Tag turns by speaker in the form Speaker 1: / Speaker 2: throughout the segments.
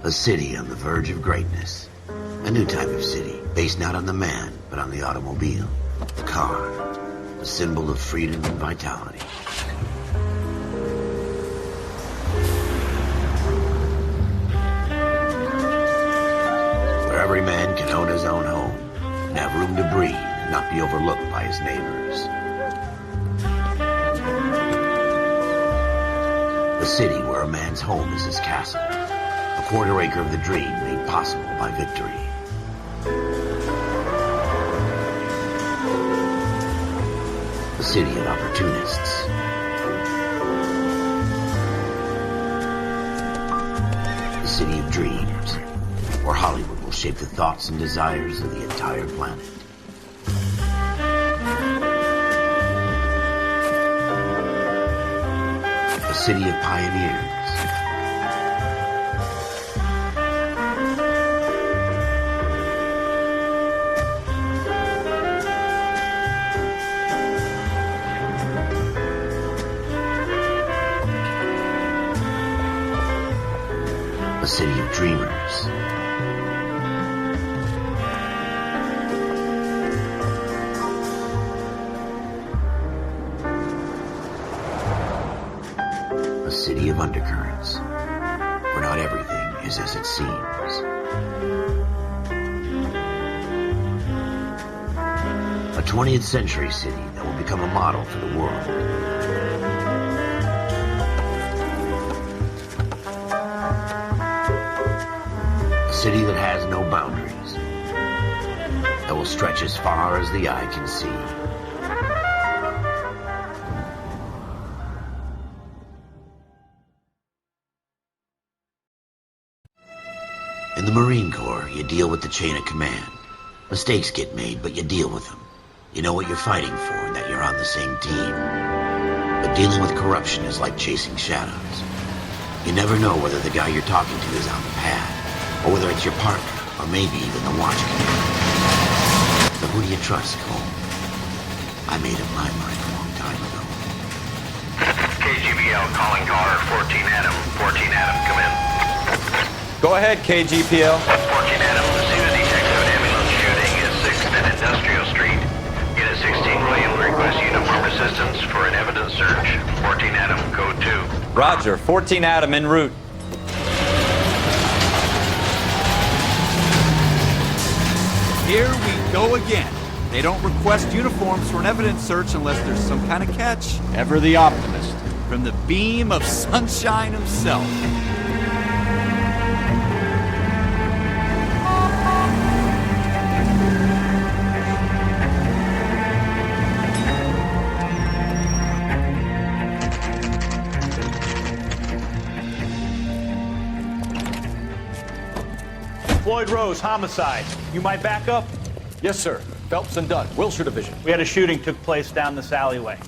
Speaker 1: A city on the verge of greatness. A new type of city, based not on the man, but on the automobile. The car. A symbol of freedom and vitality. Where every man can own his own home, and have room to breathe, and not be overlooked by his neighbors. A city where a man's home is his castle. A quarter acre of the dream made possible by victory. A city of opportunists. A city of dreams, where Hollywood will shape the thoughts and desires of the entire planet. A city of pioneers. A city of dreamers. A city of undercurrents, where not everything is as it seems. A 20th century city that will become a model for the world. A city that has no boundaries, that will stretch as far as the eye can see. In the Marine Corps, you deal with the chain of command. Mistakes get made, but you deal with them. You know what you're fighting for and that you're on the same team. But dealing with corruption is like chasing shadows. You never know whether the guy you're talking to is on the pad, or whether it's your partner, or maybe even the watch commander. So who do you trust, Cole? I made up my mind a long time ago.
Speaker 2: KGBL calling car 14 Adam. 14 Adam, come in.
Speaker 3: Go ahead, KGPL.
Speaker 2: 14 Adam, the scene of detective ambulance shooting is 6th and Industrial Street. Unit 16 William requests uniform assistance for an evidence search. 14 Adam, code 2.
Speaker 3: Roger, 14 Adam en route.
Speaker 4: Here we go again. They don't request uniforms for an evidence search unless there's some kind of catch.
Speaker 5: Ever the optimist.
Speaker 4: From the beam of sunshine himself.
Speaker 6: Floyd Rose, homicide. You might back up?
Speaker 5: Yes, sir. Phelps and Dunn, Wilshire Division.
Speaker 6: We had a shooting took place down this alleyway.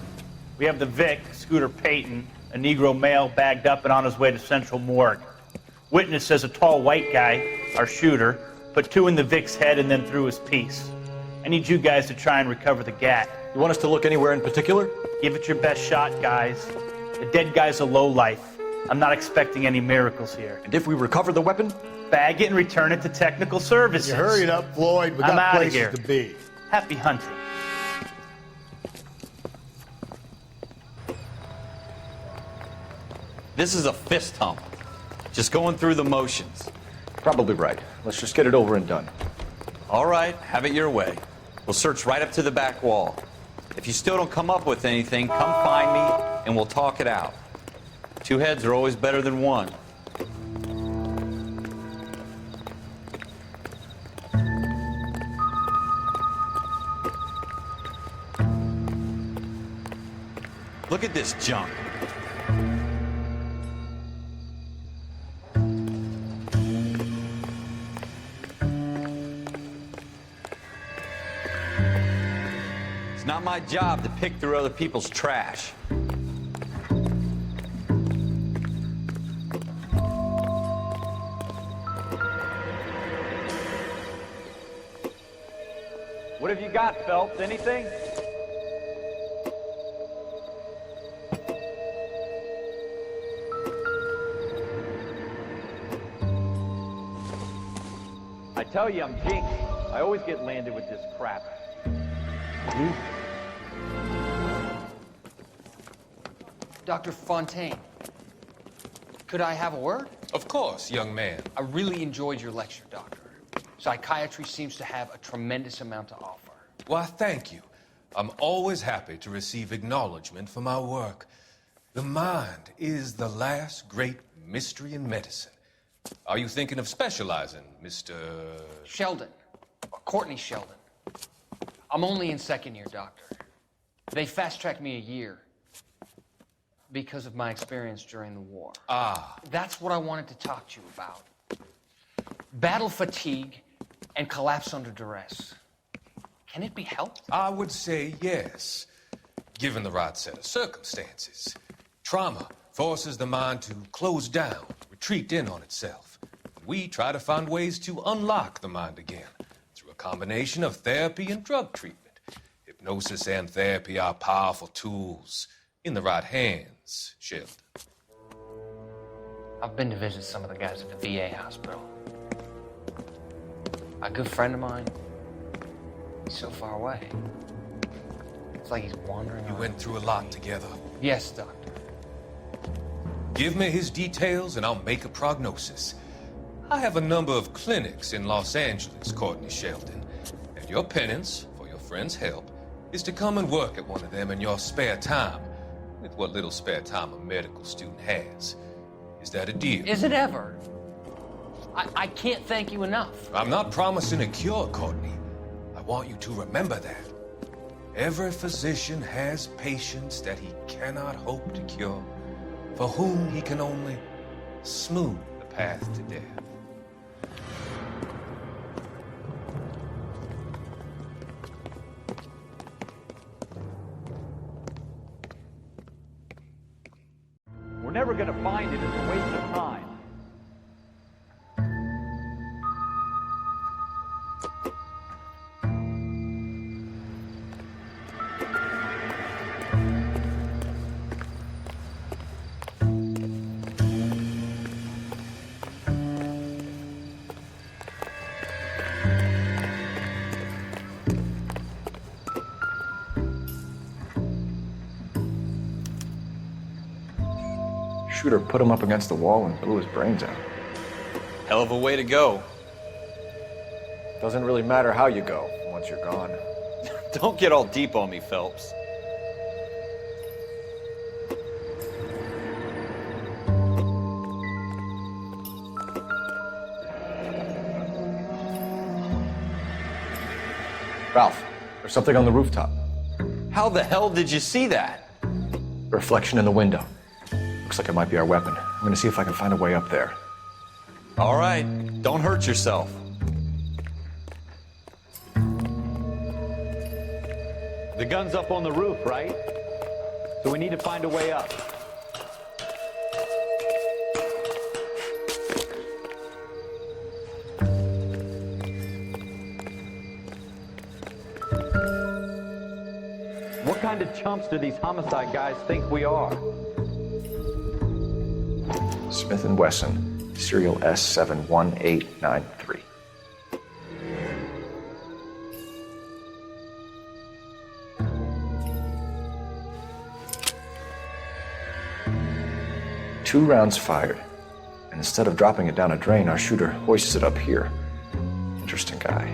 Speaker 6: We have the Vic, Scooter Payton, a Negro male bagged up and on his way to Central Morgue. Witness says a tall white guy, our shooter, put 2 in the Vic's head and then threw his piece. I need you guys to try and recover the gat.
Speaker 5: You want us to look anywhere in particular?
Speaker 6: Give it your best shot, guys. The dead guy's a lowlife. I'm not expecting any miracles here.
Speaker 5: And if we recover the weapon?
Speaker 6: Bag it and return it to technical services.
Speaker 7: You hurried up, Floyd. We
Speaker 6: I'm
Speaker 7: got
Speaker 6: outta
Speaker 7: places
Speaker 6: here.
Speaker 7: to be.
Speaker 6: Happy hunting.
Speaker 3: This is a fist hump. Just going through the motions.
Speaker 5: Probably right. Let's just get it over and done.
Speaker 3: All right, have it your way. We'll search right up to the back wall. If you still don't come up with anything, come find me and we'll talk it out. 2 heads are always better than 1. Look at this junk. It's not my job to pick through other people's trash.
Speaker 6: What have you got, Phelps? Anything?
Speaker 4: I tell you, I'm jinxed. I always get landed with this crap.
Speaker 7: Dr. Fontaine, could I have a word?
Speaker 8: Of course, young man.
Speaker 7: I really enjoyed your lecture, Doctor. Psychiatry seems to have a tremendous amount to offer.
Speaker 8: Why, thank you. I'm always happy to receive acknowledgement for my work. The mind is the last great mystery in medicine. Are you thinking of specializing, Mr.
Speaker 7: Sheldon, or Courtney Sheldon. I'm only in second year, Doctor. They fast-tracked me a year because of my experience during the war.
Speaker 8: Ah.
Speaker 7: That's what I wanted to talk to you about. Battle fatigue and collapse under duress. Can it be helped?
Speaker 8: I would say yes, given the right set of circumstances. Trauma forces the mind to close down, retreat in on itself. We try to find ways to unlock the mind again through a combination of therapy and drug treatment. Hypnosis and therapy are powerful tools in the right hands, Sheldon.
Speaker 7: I've been to visit some of the guys at the VA hospital. A good friend of mine, he's so far away. It's like he's wandering
Speaker 8: You
Speaker 7: around.
Speaker 8: went through a lot together.
Speaker 7: Yes, Doctor.
Speaker 8: Give me his details and I'll make a prognosis. I have a number of clinics in Los Angeles, Courtney Sheldon, and your penance, for your friend's help, is to come and work at one of them in your spare time, with what little spare time a medical student has. Is that a deal?
Speaker 7: Is it ever? I can't thank you enough.
Speaker 8: I'm not promising a cure, Courtney. I want you to remember that. Every physician has patients that he cannot hope to cure, for whom he can only smooth the path to death.
Speaker 4: We're never gonna find it. It's a waste of time.
Speaker 5: Shooter put him up against the wall and blew his brains out.
Speaker 3: Hell of a way to go.
Speaker 5: Doesn't really matter how you go once you're gone.
Speaker 3: Don't get all deep on me, Phelps.
Speaker 5: Ralph, there's something on the rooftop.
Speaker 3: How the hell did you see that?
Speaker 5: A reflection in the window. Looks like it might be our weapon. I'm gonna see if I can find a way up there.
Speaker 3: All right, don't hurt yourself.
Speaker 4: The gun's up on the roof, right? So we need to find a way up. What kind of chumps do these homicide guys think we are?
Speaker 5: Smith & Wesson, serial S71893. Two rounds fired, and instead of dropping it down a drain, our shooter hoists it up here. Interesting guy.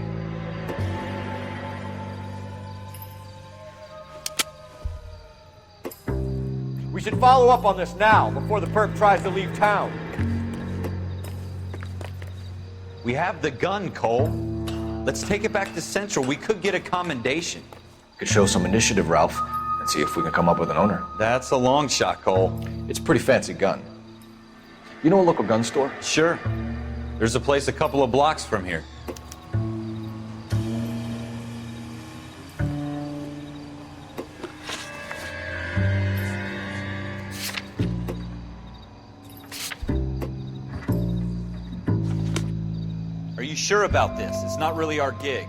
Speaker 9: We should follow up on this now, before the perp tries to leave town.
Speaker 3: We have the gun, Cole. Let's take it back to Central. We could get a commendation.
Speaker 5: Could show some initiative, Ralph, and see if we can come up with an owner.
Speaker 3: That's a long shot, Cole.
Speaker 5: It's a pretty fancy gun. You know a local gun store?
Speaker 3: Sure. There's a place a couple of blocks from here. Are you sure about this? It's not really our gig.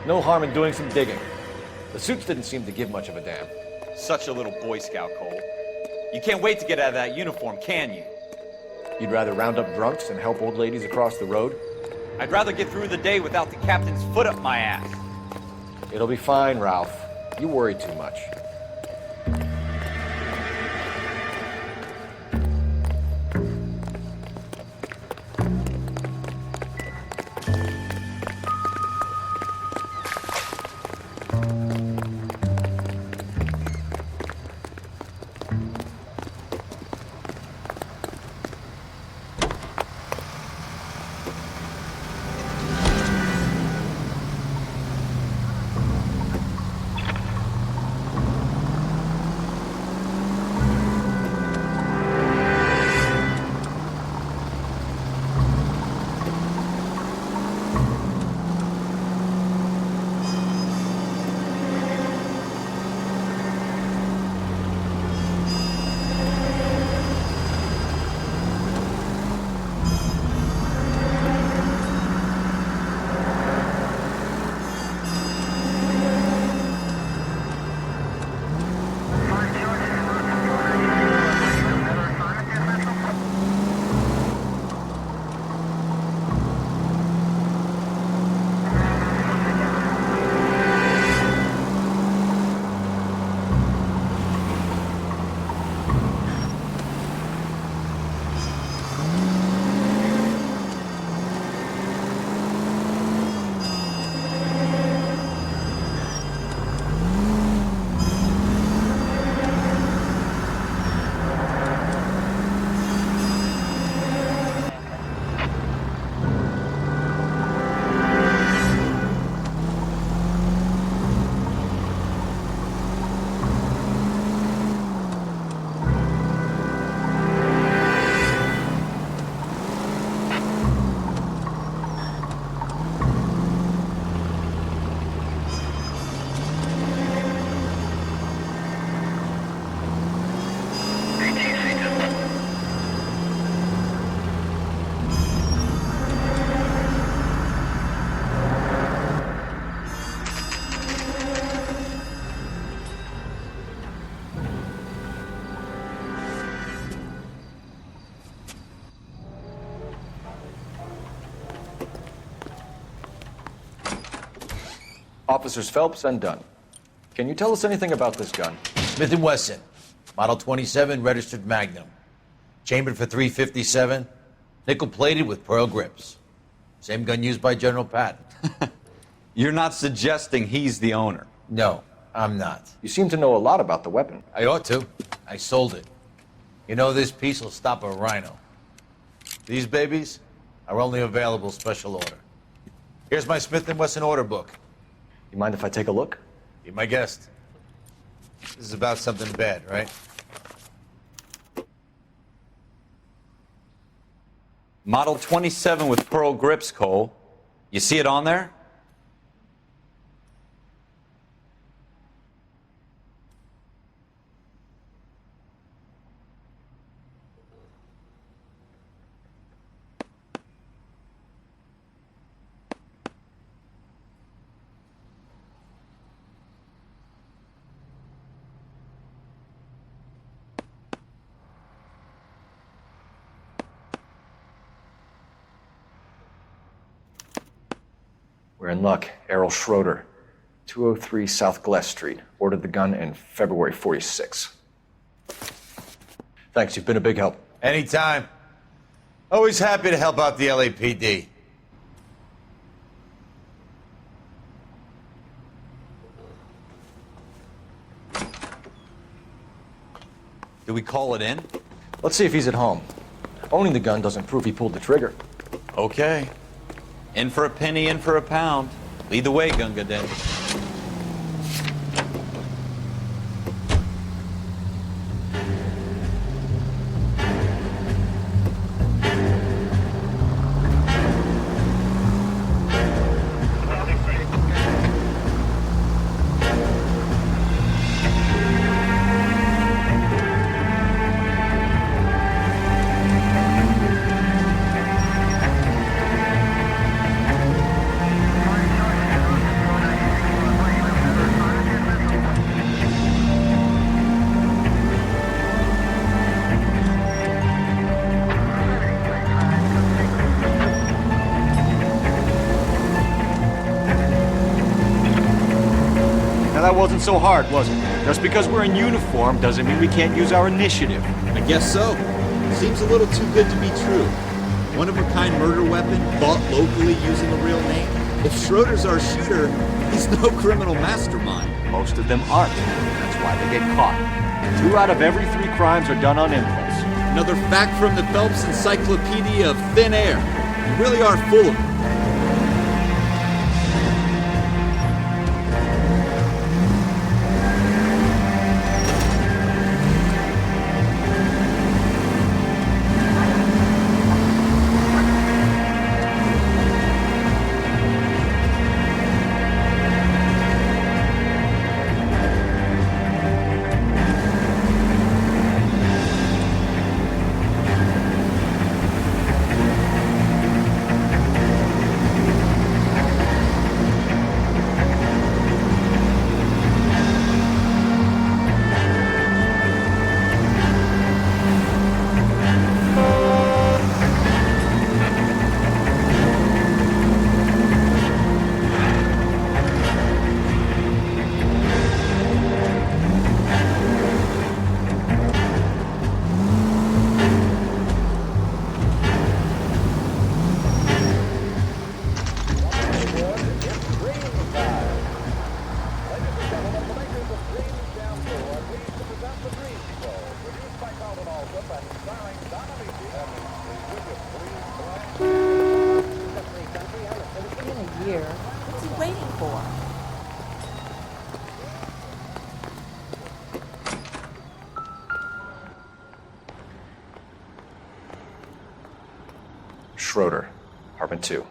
Speaker 5: No harm in doing some digging. The suits didn't seem to give much of a damn.
Speaker 3: Such a little Boy Scout, Cole. You can't wait to get out of that uniform, can you?
Speaker 5: You'd rather round up drunks and help old ladies across the road?
Speaker 3: I'd rather get through the day without the captain's foot up my ass.
Speaker 5: It'll be fine, Ralph. You worry too much. Officers Phelps and Dunn. Can you tell us anything about this gun?
Speaker 10: Smith & Wesson, Model 27, registered Magnum. Chambered for .357, nickel-plated with pearl grips. Same gun used by General Patton.
Speaker 3: You're not suggesting he's the owner?
Speaker 10: No, I'm not.
Speaker 5: You seem to know a lot about the weapon.
Speaker 10: I ought to. I sold it. You know, this piece will stop a rhino. These babies are only available special order. Here's my Smith & Wesson order book.
Speaker 5: You mind if I take a look?
Speaker 10: Be my guest. This is about something bad, right?
Speaker 3: Model 27 with pearl grips, Cole. You see it on there?
Speaker 5: We're in luck. Errol Schroeder, 203 South Glass Street. Ordered the gun in February '46. Thanks, you've been a big help.
Speaker 10: Anytime. Always happy to help out the LAPD.
Speaker 3: Do we call it in?
Speaker 5: Let's see if he's at home. Owning the gun doesn't prove he pulled the trigger.
Speaker 3: Okay. In for a penny, in for a pound. Lead the way, Gunga Din.
Speaker 9: wasn't so hard, was it? Just because we're in uniform doesn't mean we can't use our initiative.
Speaker 4: I guess so. Seems a little too good to be true. One-of-a-kind murder weapon bought locally using a real name. If Schroeder's our shooter, he's no criminal mastermind.
Speaker 9: Most of them aren't. That's why they get caught. 2 out of every 3 crimes are done on impulse.
Speaker 4: Another fact from the Phelps Encyclopedia of Thin Air. You really are full of it.
Speaker 11: What's he waiting for?
Speaker 5: Schroeder, apartment 2.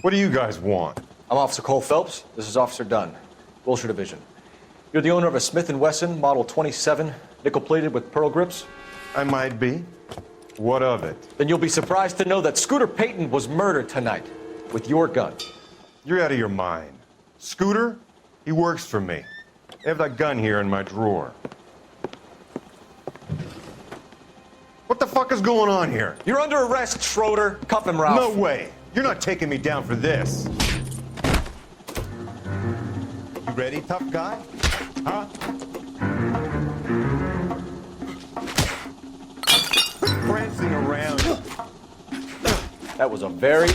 Speaker 12: What do you guys want?
Speaker 5: I'm Officer Cole Phelps. This is Officer Dunn, Wilshire Division. You're the owner of a Smith & Wesson Model 27, nickel-plated with pearl grips?
Speaker 12: I might be. What of it?
Speaker 5: Then you'll be surprised to know that Scooter Payton was murdered tonight with your gun.
Speaker 12: You're out of your mind. Scooter? He works for me. I have that gun here in my drawer. What the fuck is going on here?
Speaker 5: You're under arrest, Schroeder. Cuff him, Ralph.
Speaker 12: No way. You're not taking me down for this. You ready, tough guy? Huh? Prancing around.
Speaker 5: That was a very...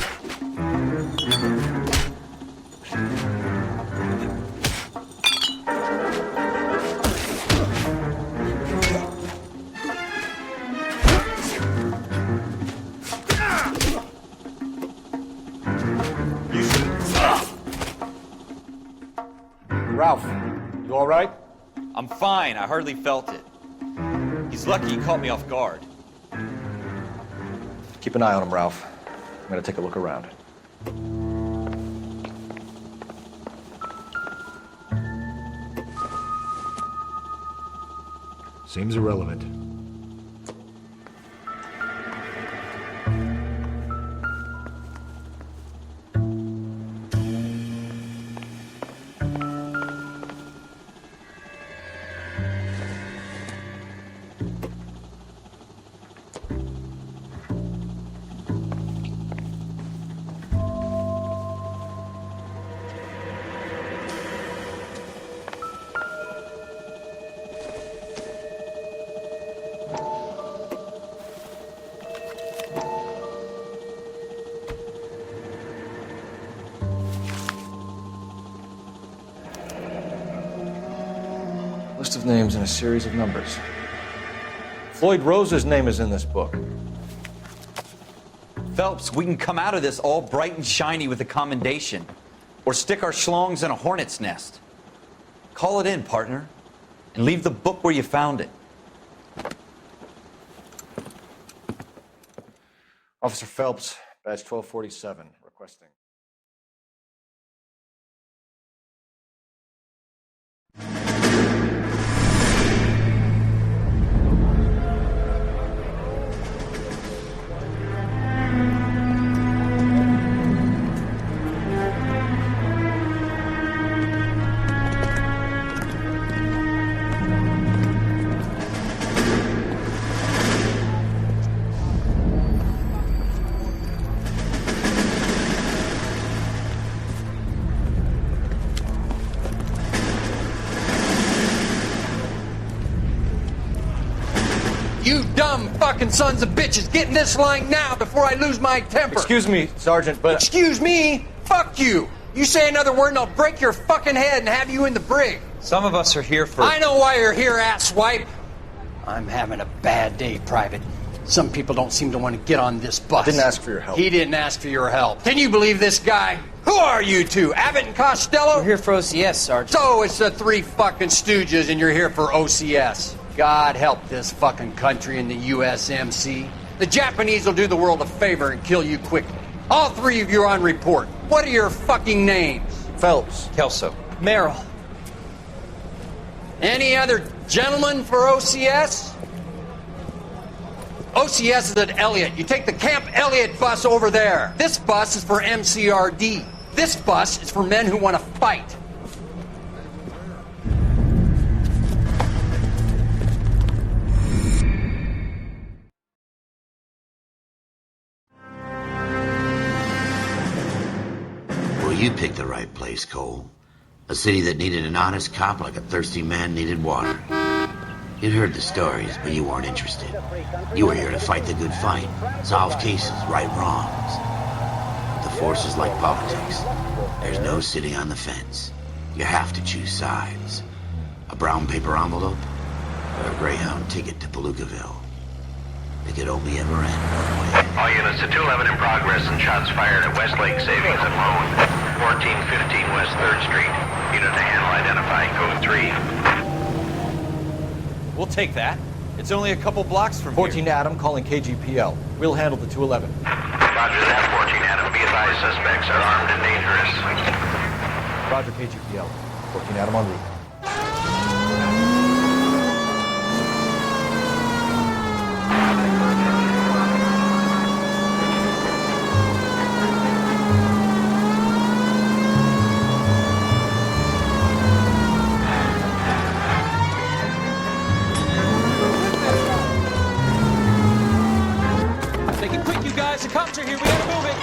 Speaker 5: Ralph, you all right?
Speaker 3: I'm fine. I hardly felt it. He's lucky he caught me off guard.
Speaker 5: Keep an eye on him, Ralph. I'm gonna take a look around.
Speaker 4: Seems irrelevant.
Speaker 5: List of names and a series of numbers. Floyd Rose's name is in this book.
Speaker 3: Phelps, we can come out of this all bright and shiny with a commendation, or stick our schlongs in a hornet's nest. Call it in, partner, and leave the book where you found it.
Speaker 5: Officer Phelps, badge 1247, requesting.
Speaker 7: You dumb fucking sons of bitches, get in this line now before I lose my temper.
Speaker 5: Excuse me, Sergeant, but...
Speaker 7: Excuse me? Fuck you. You say another word and I'll break your fucking head and have you in the brig.
Speaker 3: Some of us are here for...
Speaker 7: I know why you're here, asswipe. I'm having a bad day, Private. Some people don't seem to want to get on this bus.
Speaker 5: I didn't ask for your help.
Speaker 7: He didn't ask for your help. Can you believe this guy? Who are you two? Abbott and Costello?
Speaker 13: We're here for OCS, Sergeant.
Speaker 7: So it's the three fucking stooges and you're here for OCS. God help this fucking country and the USMC. The Japanese will do the world a favor and kill you quickly. All three of you are on report. What are your fucking names?
Speaker 5: Phelps.
Speaker 3: Kelso.
Speaker 13: Merrill.
Speaker 7: Any other gentlemen for OCS? OCS is at Elliott. You take the Camp Elliott bus over there. This bus is for MCRD. This bus is for men who want to fight.
Speaker 1: Well, you picked the right place, Cole. A city that needed an honest cop like a thirsty man needed water. You'd heard the stories, but you weren't interested. You were here to fight the good fight, solve cases, right wrongs. But the force is like politics. There's no sitting on the fence. You have to choose sides. A brown paper envelope, or a Greyhound ticket to Palookaville. It could only ever end one way.
Speaker 2: All units to 211 in progress and shots fired at Westlake Savings and Loan. 1415 West 3rd Street. Unit to handle identified, code 3.
Speaker 3: We'll take that. It's only a couple blocks from
Speaker 5: 14
Speaker 3: here.
Speaker 5: Adam calling KGPL. We'll handle the 211.
Speaker 2: Roger that, 14 Adam. Be advised, suspects are armed and dangerous.
Speaker 5: Roger, KGPL. 14 Adam en route.
Speaker 3: Make it quick, you guys. The cops are here. We gotta move it.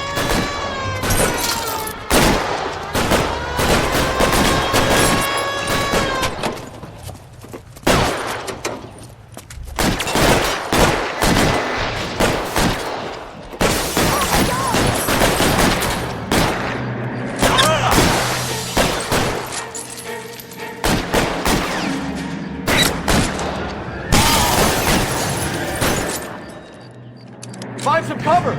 Speaker 5: Find some cover!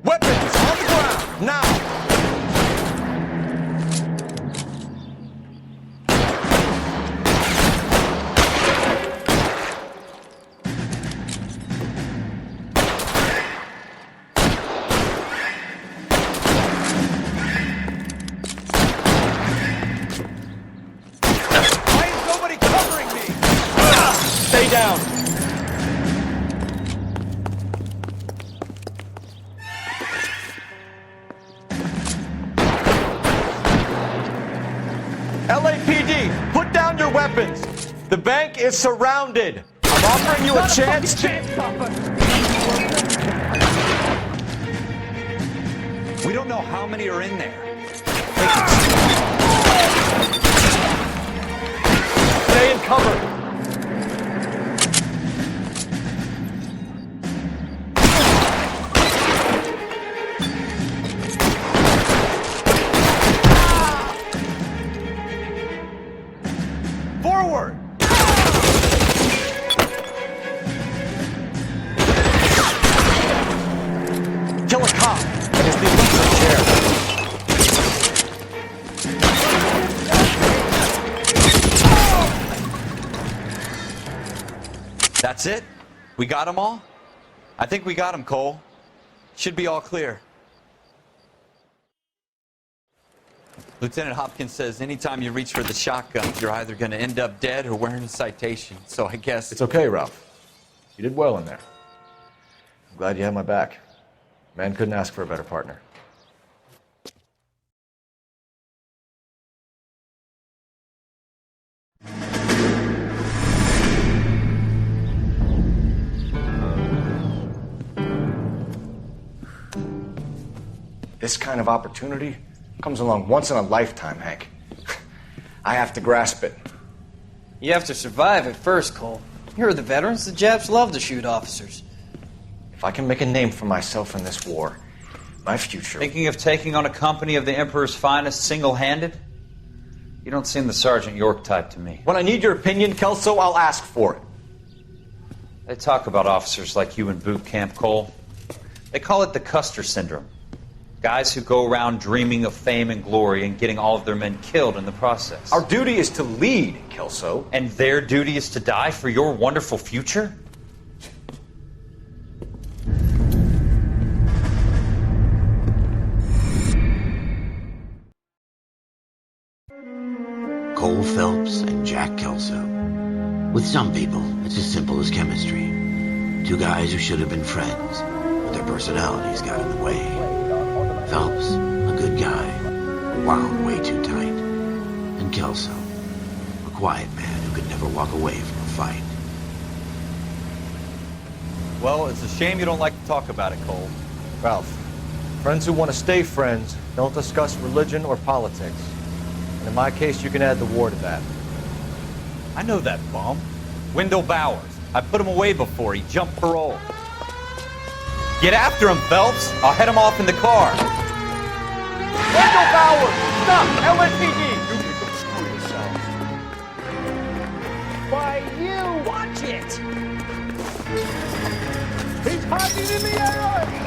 Speaker 5: Weapons on the ground, now! Why is nobody covering me? Stay down. LAPD, put down your weapons. The bank is surrounded. I'm offering you a chance to...
Speaker 3: We don't know how many are in there.
Speaker 5: Stay in cover. Forward. Kill a cop. It is the electric chair.
Speaker 3: That's it? We got them all? I think we got them, Cole. Should be all clear. Lieutenant Hopkins says anytime you reach for the shotgun, you're either going to end up dead or wearing a citation. So I guess...
Speaker 5: It's okay, Ralph. You did well in there. I'm glad you had my back. Man couldn't ask for a better partner.
Speaker 9: This kind of opportunity comes along once in a lifetime, Hank. I have to grasp it.
Speaker 13: You have to survive at first, Cole. Here are the veterans. The Japs love to shoot officers.
Speaker 9: If I can make a name for myself in this war, my future...
Speaker 3: Thinking of taking on a company of the Emperor's finest single-handed? You don't seem the Sergeant York type to me.
Speaker 9: When I need your opinion, Kelso, I'll ask for it.
Speaker 3: They talk about officers like you in boot camp, Cole. They call it the Custer Syndrome. Guys who go around dreaming of fame and glory and getting all of their men killed in the process.
Speaker 9: Our duty is to lead, Kelso.
Speaker 3: And their duty is to die for your wonderful future?
Speaker 1: Cole Phelps and Jack Kelso. With some people, it's as simple as chemistry. Two guys who should have been friends, but their personalities got in the way. Phelps, a good guy, wound way too tight. And Kelso, a quiet man who could never walk away from a fight.
Speaker 3: Well, it's a shame you don't like to talk about it, Cole.
Speaker 5: Ralph, friends who want to stay friends don't discuss religion or politics. And in my case, you can add the war to that.
Speaker 3: I know that bum. Wendell Bowers. I put him away before he jumped parole. Get after him, Phelps. I'll head him off in the car.
Speaker 9: Wendell Bowers! Stop! LSPD! You people screw yourselves.
Speaker 7: Why, you! Watch it!
Speaker 9: He's hiding in the alley!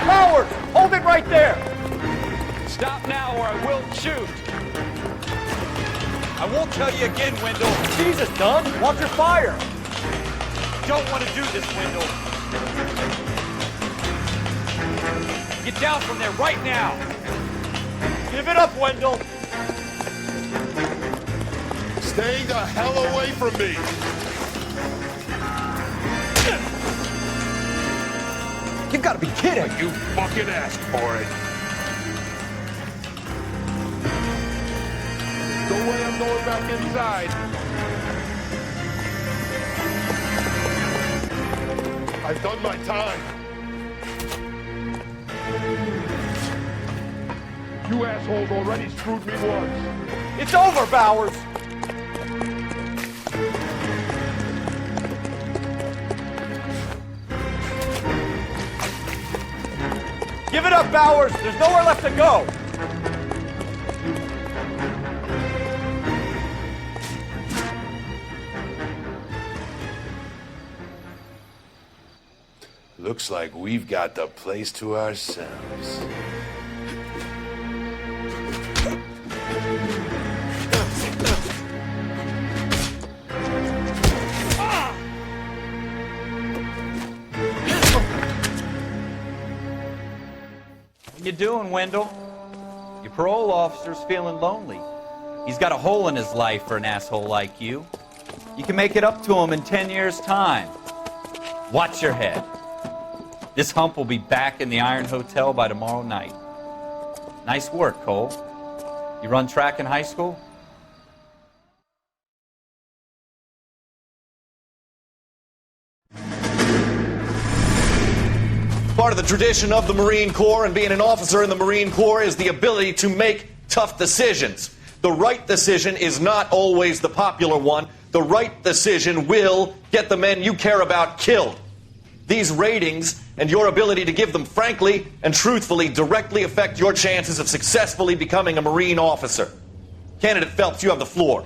Speaker 9: Bowers! Hold it right there!
Speaker 3: Stop now or I will shoot. I won't tell you again, Wendell.
Speaker 9: Jesus, Dunn! Watch your fire!
Speaker 3: Don't want to do this, Wendell. Get down from there right now.
Speaker 9: Give it up, Wendell!
Speaker 12: Stay the hell away from me!
Speaker 9: You've got to be kidding!
Speaker 12: You fucking asked for it! No way I'm going back inside! I've done my time! You assholes already screwed me once!
Speaker 9: It's over, Bowers! Give it up, Bowers! There's nowhere left to go!
Speaker 12: Looks like we've got the place to ourselves.
Speaker 3: What you doing, Wendell? Your parole officer's feeling lonely. He's got a hole in his life for an asshole like you. You can make it up to him in 10 years' time. Watch your head. This hump will be back in the Iron Hotel by tomorrow night. Nice work, Cole. You run track in high school?
Speaker 14: Part of the tradition of the Marine Corps and being an officer in the Marine Corps is the ability to make tough decisions. The right decision is not always the popular one. The right decision will get the men you care about killed. These ratings and your ability to give them frankly and truthfully directly affect your chances of successfully becoming a Marine officer. Candidate Phelps, you have the floor.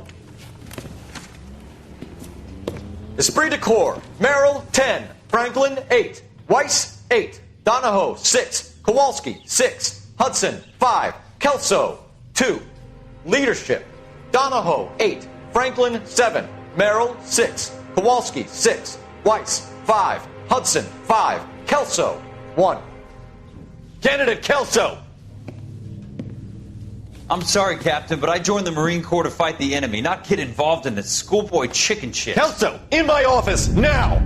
Speaker 14: Esprit de Corps, Merrill, 10. Franklin, 8. Weiss, 8. Donahoe, 6. Kowalski, 6. Hudson, 5. Kelso, 2. Leadership, Donahoe, 8. Franklin, 7. Merrill, 6. Kowalski, 6. Weiss, 5. Hudson, 5. Kelso, 1. Candidate Kelso!
Speaker 3: I'm sorry, Captain, but I joined the Marine Corps to fight the enemy, not get involved in this schoolboy chicken shit.
Speaker 14: Kelso, in my office, now!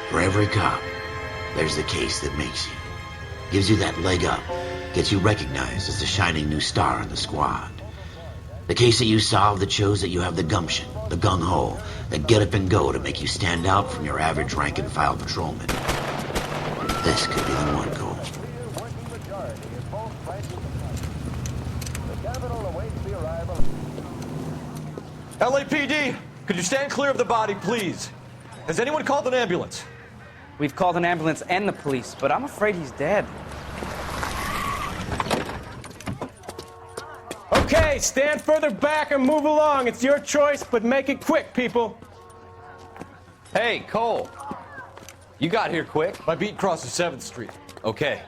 Speaker 1: For every cop, There's the case that makes you. Gives you that leg up. Gets you recognized as the shining new star in the squad. The case that you solved that shows that you have the gumption, the gung-ho, the get up and go to make you stand out from your average rank-and-file patrolman. This could be the one, Cole.
Speaker 5: LAPD, could you stand clear of the body, please? Has anyone called an ambulance?
Speaker 13: We've called an ambulance and the police, but I'm afraid he's dead.
Speaker 15: Okay, stand further back and move along. It's your choice, but make it quick, people.
Speaker 3: Hey, Cole. You got here quick.
Speaker 5: My beat crosses 7th Street.
Speaker 3: Okay.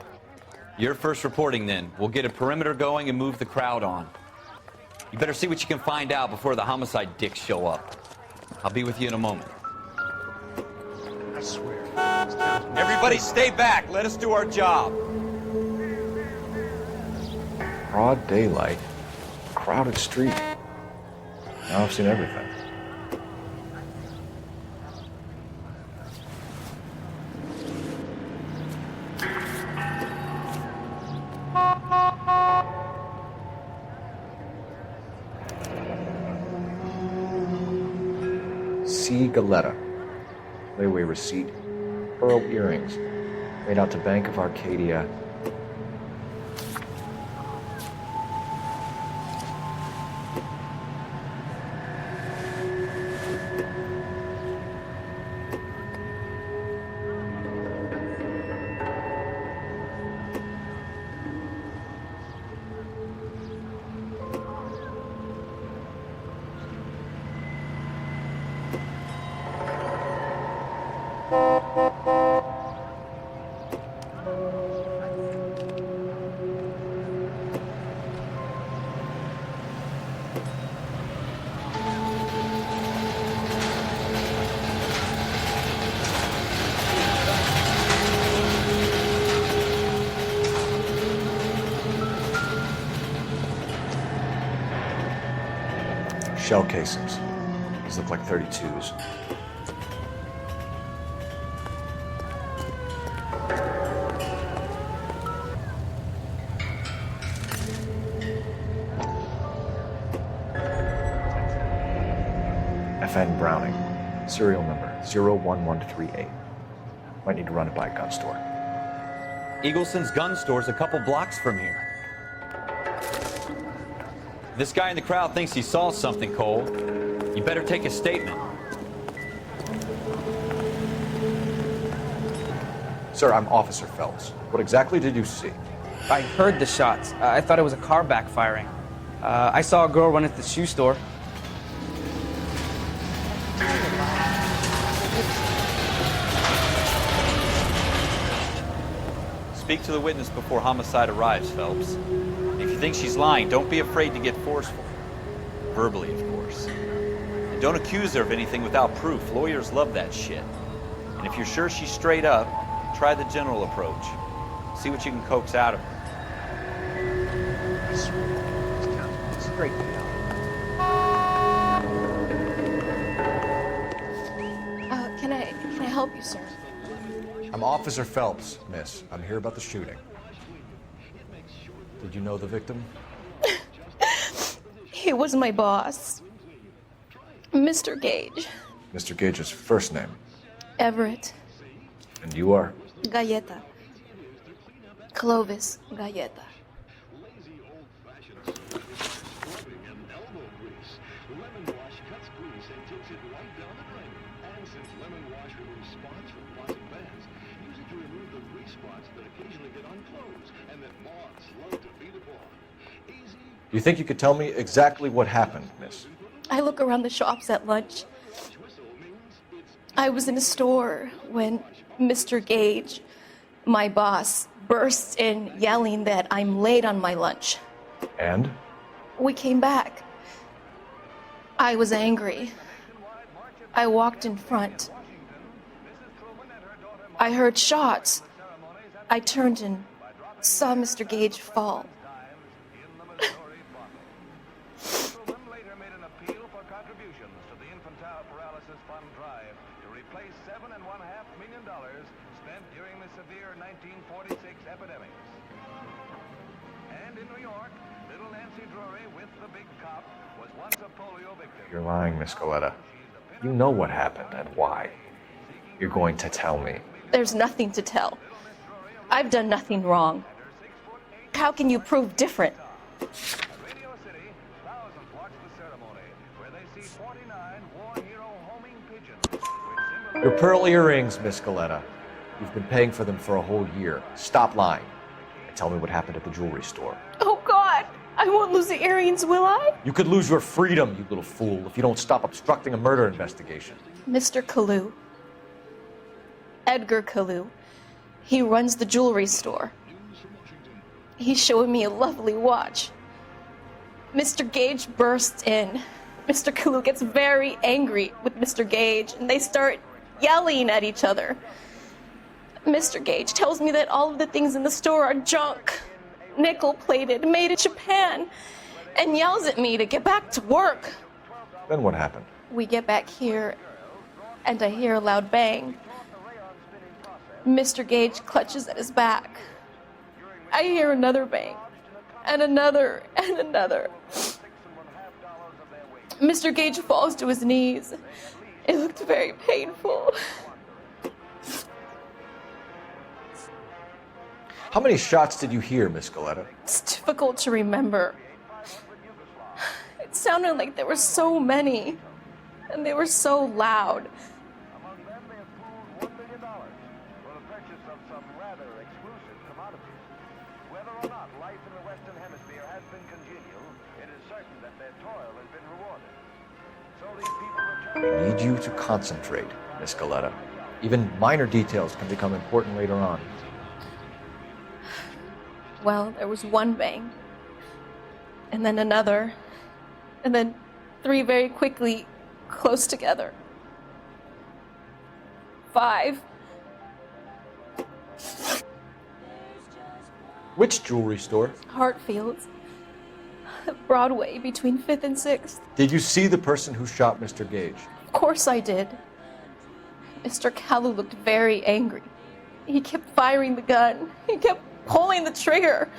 Speaker 3: You're first reporting then. We'll get a perimeter going and move the crowd on. You better see what you can find out before the homicide dicks show up. I'll be with you in a moment.
Speaker 15: I swear.
Speaker 3: Everybody stay back. Let us do our job.
Speaker 5: Broad daylight. Crowded street. Now I've seen everything. C. Galetta. Layaway receipt. Pearl earrings. Made out to Bank of Arcadia. Shell casings. These look like 32s. FN Browning. Serial number 01138. Might need to run it by a gun store.
Speaker 3: Eagleson's gun store's a couple blocks from here. This guy in the crowd thinks he saw something, Cole. You better take a statement.
Speaker 5: Sir, I'm Officer Phelps. What exactly did you see?
Speaker 13: I heard the shots. I thought it was a car backfiring. I saw a girl run into the shoe store.
Speaker 3: Speak to the witness before homicide arrives, Phelps. If you think she's lying, don't be afraid to get forceful. Verbally, of course. And don't accuse her of anything without proof. Lawyers love that shit. And if you're sure she's straight up, try the general approach. See what you can coax out of her.
Speaker 13: It's great.
Speaker 11: Can I help you, sir?
Speaker 5: I'm Officer Phelps, miss. I'm here about the shooting. Did you know the victim?
Speaker 11: He was my boss, Mr. Gage.
Speaker 5: Mr. Gage's first name.
Speaker 11: Everett.
Speaker 5: And you are?
Speaker 11: Galleta. Clovis Galleta.
Speaker 5: You think you could tell me exactly what happened, miss?
Speaker 11: I look around the shops at lunch. I was in a store when Mr. Gage, my boss, bursts in yelling that I'm late on my lunch.
Speaker 5: And?
Speaker 11: We came back. I was angry. I walked in front. I heard shots. I turned and saw Mr. Gage fall.
Speaker 2: $7.5 million spent during the severe 1946 epidemics. And in New York, little Nancy Drury with the big cop was once a polio victim.
Speaker 5: You're lying, Miss Coletta. You know what happened and why. You're going to tell me.
Speaker 11: There's nothing to tell. I've done nothing wrong. How can you prove different?
Speaker 5: Your pearl earrings, Miss Coletta. You've been paying for them for a whole year. Stop lying. And tell me what happened at the jewelry store.
Speaker 11: Oh, God! I won't lose the earrings, will I?
Speaker 5: You could lose your freedom, you little fool, if you don't stop obstructing a murder investigation.
Speaker 11: Mr. Kalu. Edgar Kalu. He runs the jewelry store. He's showing me a lovely watch. Mr. Gage bursts in. Mr. Kalu gets very angry with Mr. Gage, and they start yelling at each other. Mr. Gage tells me that all of the things in the store are junk, nickel-plated, made in Japan, and yells at me to get back to work.
Speaker 5: Then what happened?
Speaker 11: We get back here, and I hear a loud bang. Mr. Gage clutches at his back. I hear another bang, and another, and another. Mr. Gage falls to his knees. It looked very painful.
Speaker 5: How many shots did you hear, Miss Coletta?
Speaker 11: It's difficult to remember. It sounded like there were so many, and they were so loud.
Speaker 5: I need you to concentrate, Miss Coletta. Even minor details can become important later on.
Speaker 11: Well, there was one bang, and then another, and then three very quickly, close together. 5.
Speaker 5: Which jewelry store?
Speaker 11: Hartfield's. Broadway, between 5th and 6th.
Speaker 5: Did you see the person who shot Mr. Gage?
Speaker 11: Of course I did. Mr. Kalu looked very angry. He kept firing the gun. He kept pulling the trigger.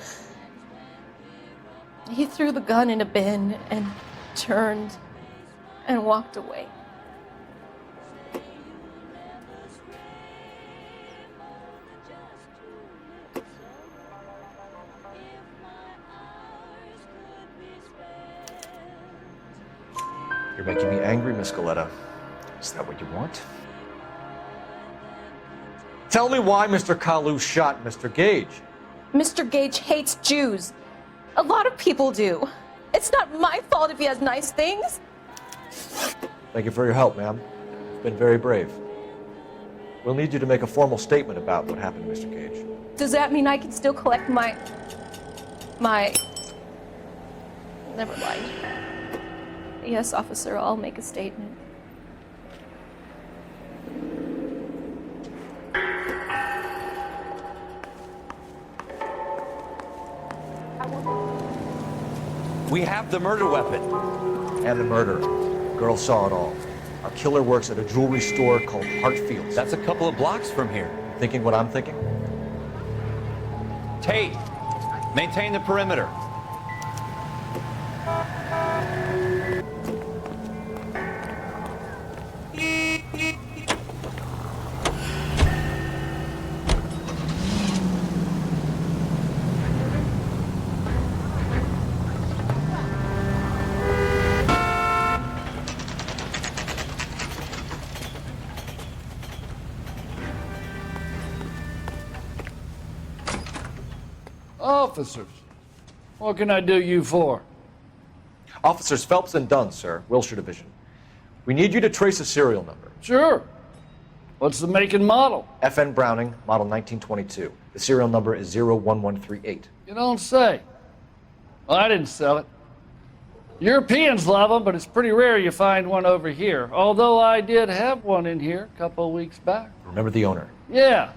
Speaker 11: He threw the gun in a bin and turned and walked away.
Speaker 5: You're making me angry, Miss Coletta. Is that what you want? Tell me why Mr. Kalu shot Mr. Gage.
Speaker 11: Mr. Gage hates Jews. A lot of people do. It's not my fault if he has nice things.
Speaker 5: Thank you for your help, ma'am. You've been very brave. We'll need you to make a formal statement about what happened to Mr. Gage.
Speaker 11: Does that mean I can still collect my... Never mind. Yes, officer, I'll make a statement.
Speaker 3: We have the murder weapon.
Speaker 5: And the murderer. Girl saw it all. Our killer works at a jewelry store called Hartfield's.
Speaker 3: That's a couple of blocks from here.
Speaker 5: Thinking what I'm thinking?
Speaker 3: Tate, maintain the perimeter.
Speaker 16: Officers, what can I do you for?
Speaker 5: Officers Phelps and Dunn, sir, Wilshire Division. We need you to trace a serial number.
Speaker 16: Sure. What's the make and model?
Speaker 5: FN Browning, model 1922. The serial number is 01138.
Speaker 16: You don't say. Well, I didn't sell it. Europeans love them, but it's pretty rare you find one over here. Although I did have one in here a couple of weeks back.
Speaker 5: Remember the owner?
Speaker 16: Yeah.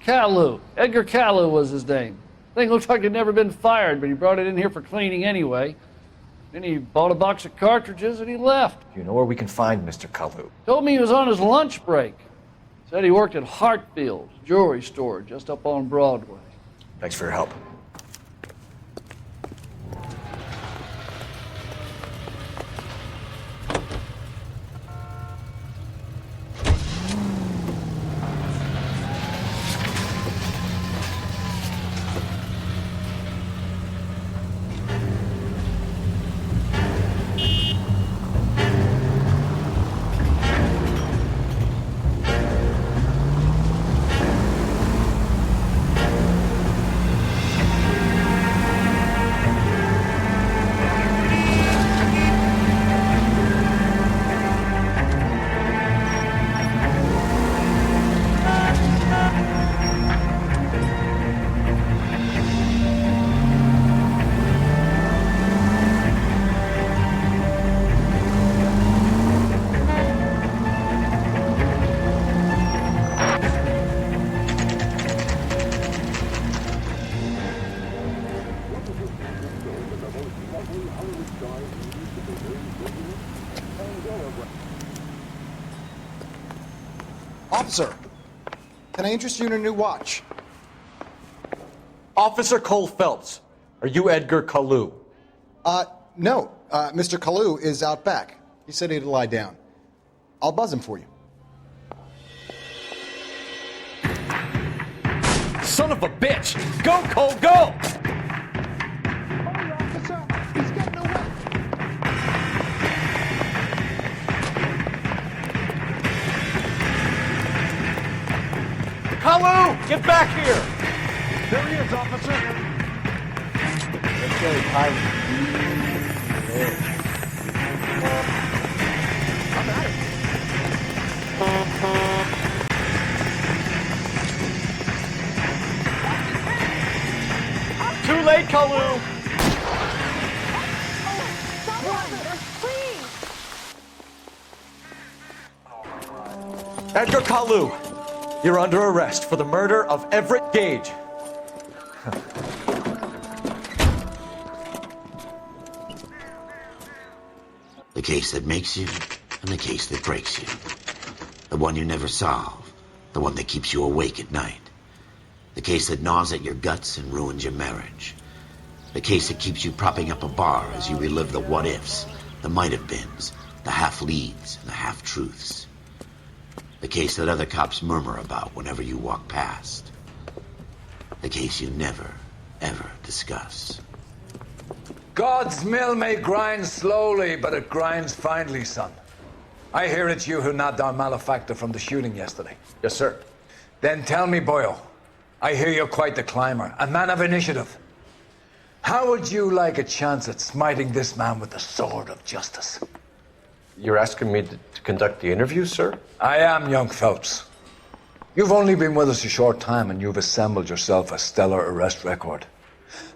Speaker 16: Kalu. Edgar Kalu was his name. Thing looks like it'd never been fired, but he brought it in here for cleaning anyway. Then he bought a box of cartridges and he left.
Speaker 5: Do you know where we can find Mr. Kalu?
Speaker 16: Told me he was on his lunch break. Said he worked at Hartfield's jewelry store just up on Broadway.
Speaker 5: Thanks for your help.
Speaker 17: Officer, can I interest you in a new watch?
Speaker 5: Officer Cole Phelps, are you Edgar Kalu?
Speaker 17: No. Mr. Kalu is out back. He said he'd lie down. I'll buzz him for you.
Speaker 5: Son of a bitch! Go, Cole, go! Kalu, get back here!
Speaker 12: There he is, officer.
Speaker 5: Let's go, time.
Speaker 12: I'm at it.
Speaker 5: Too late, Kalu! Edgar Kalu, you're under arrest for the murder of Everett Gage.
Speaker 1: The case that makes you, and the case that breaks you. The one you never solve, the one that keeps you awake at night. The case that gnaws at your guts and ruins your marriage. The case that keeps you propping up a bar as you relive the what-ifs, the might-have-beens, the half-leads, and the half-truths. The case that other cops murmur about whenever you walk past. The case you never, ever discuss.
Speaker 18: God's mill may grind slowly, but it grinds finely, son. I hear it's you who nabbed our malefactor from the shooting yesterday.
Speaker 5: Yes, sir.
Speaker 18: Then tell me, Boyle, I hear you're quite the climber, a man of initiative. How would you like a chance at smiting this man with the sword of justice?
Speaker 5: You're asking me to conduct the interview, sir?
Speaker 18: I am, young Phelps. You've only been with us a short time and you've assembled yourself a stellar arrest record.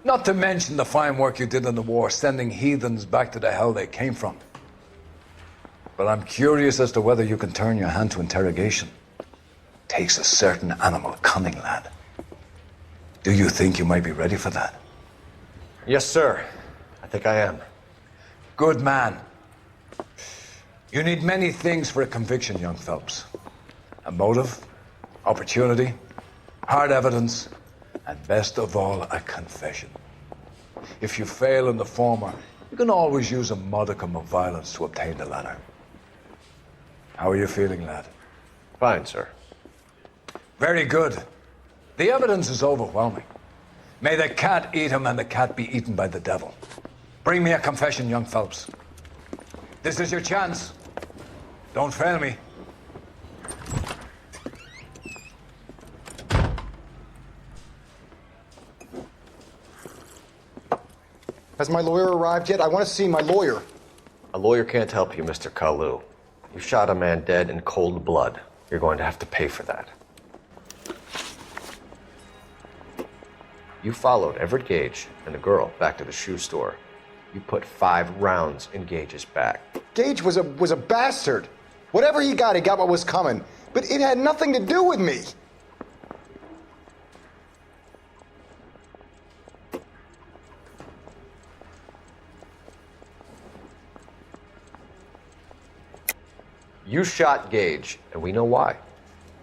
Speaker 18: Not to mention the fine work you did in the war, sending heathens back to the hell they came from. But I'm curious as to whether you can turn your hand to interrogation. Takes a certain animal cunning, lad. Do you think you might be ready for that?
Speaker 5: Yes, sir. I think I am.
Speaker 18: Good man. You need many things for a conviction, young Phelps. A motive, opportunity, hard evidence, and best of all, a confession. If you fail in the former, you can always use a modicum of violence to obtain the latter. How are you feeling, lad?
Speaker 5: Fine, sir.
Speaker 18: Very good. The evidence is overwhelming. May the cat eat him and the cat be eaten by the devil. Bring me a confession, young Phelps. This is your chance. Don't fail me.
Speaker 17: Has my lawyer arrived yet? I want to see my lawyer.
Speaker 5: A lawyer can't help you, Mr. Kalu. You shot a man dead in cold blood. You're going to have to pay for that. You followed Everett Gage and the girl back to the shoe store. You put 5 rounds in Gage's back.
Speaker 17: Gage was a bastard. Whatever he got what was coming. But it had nothing to do with me.
Speaker 5: You shot Gage, and we know why.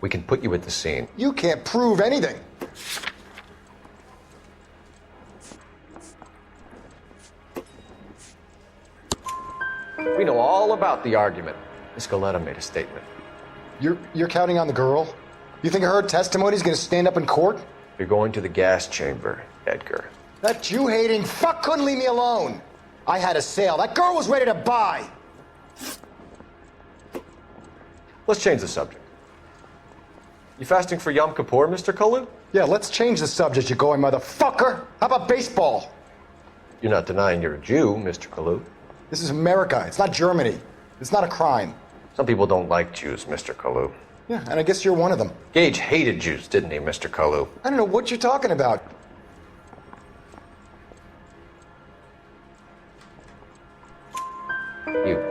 Speaker 5: We can put you at the scene.
Speaker 17: You can't prove anything.
Speaker 5: We know all about the argument. Miss Goleta made a statement.
Speaker 17: You're counting on the girl? You think her testimony is going to stand up in court?
Speaker 5: You're going to the gas chamber, Edgar.
Speaker 17: That Jew-hating fuck couldn't leave me alone. I had a sale. That girl was ready to buy.
Speaker 5: Let's change the subject. You fasting for Yom Kippur, Mr. Kalu?
Speaker 17: Yeah, let's change the subject, you going motherfucker. How about baseball?
Speaker 5: You're not denying you're a Jew, Mr. Kalu.
Speaker 17: This is America. It's not Germany. It's not a crime.
Speaker 5: Some people don't like Jews, Mr. Kalu.
Speaker 17: Yeah, and I guess you're one of them.
Speaker 5: Gage hated Jews, didn't he, Mr. Kalu?
Speaker 17: I don't know what you're talking about.
Speaker 5: You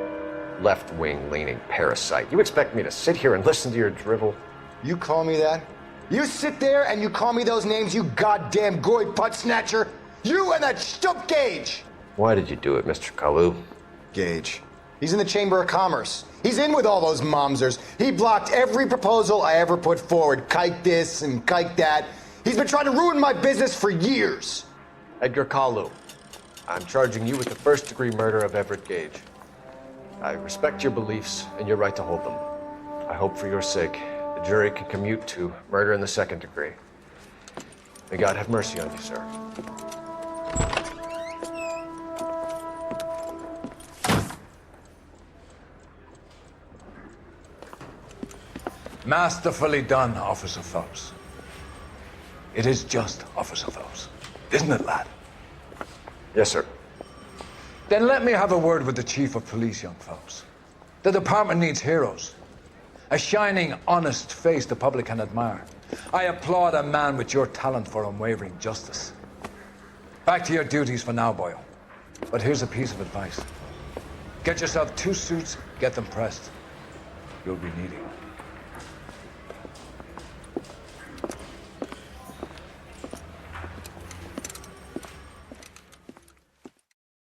Speaker 5: left-wing leaning parasite. You expect me to sit here and listen to your drivel?
Speaker 17: You call me that? You sit there and you call me those names, you goddamn goy putt snatcher? You and that stup Gage!
Speaker 5: Why did you do it, Mr. Kalu?
Speaker 17: Gage. He's in the Chamber of Commerce. He's in with all those momsers. He blocked every proposal I ever put forward. Kike this and kike that. He's been trying to ruin my business for years.
Speaker 5: Edgar Kalu, I'm charging you with the first-degree murder of Everett Gage. I respect your beliefs and your right to hold them. I hope for your sake the jury can commute to murder in the second degree. May God have mercy on you, sir.
Speaker 18: Masterfully done, Officer Phelps. It is just Officer Phelps, isn't it, lad?
Speaker 5: Yes, sir.
Speaker 18: Then let me have a word with the Chief of Police, young Phelps. The department needs heroes. A shining, honest face the public can admire. I applaud a man with your talent for unwavering justice. Back to your duties for now, Boyle. But here's a piece of advice. Get yourself 2 suits, get them pressed. You'll be needing them.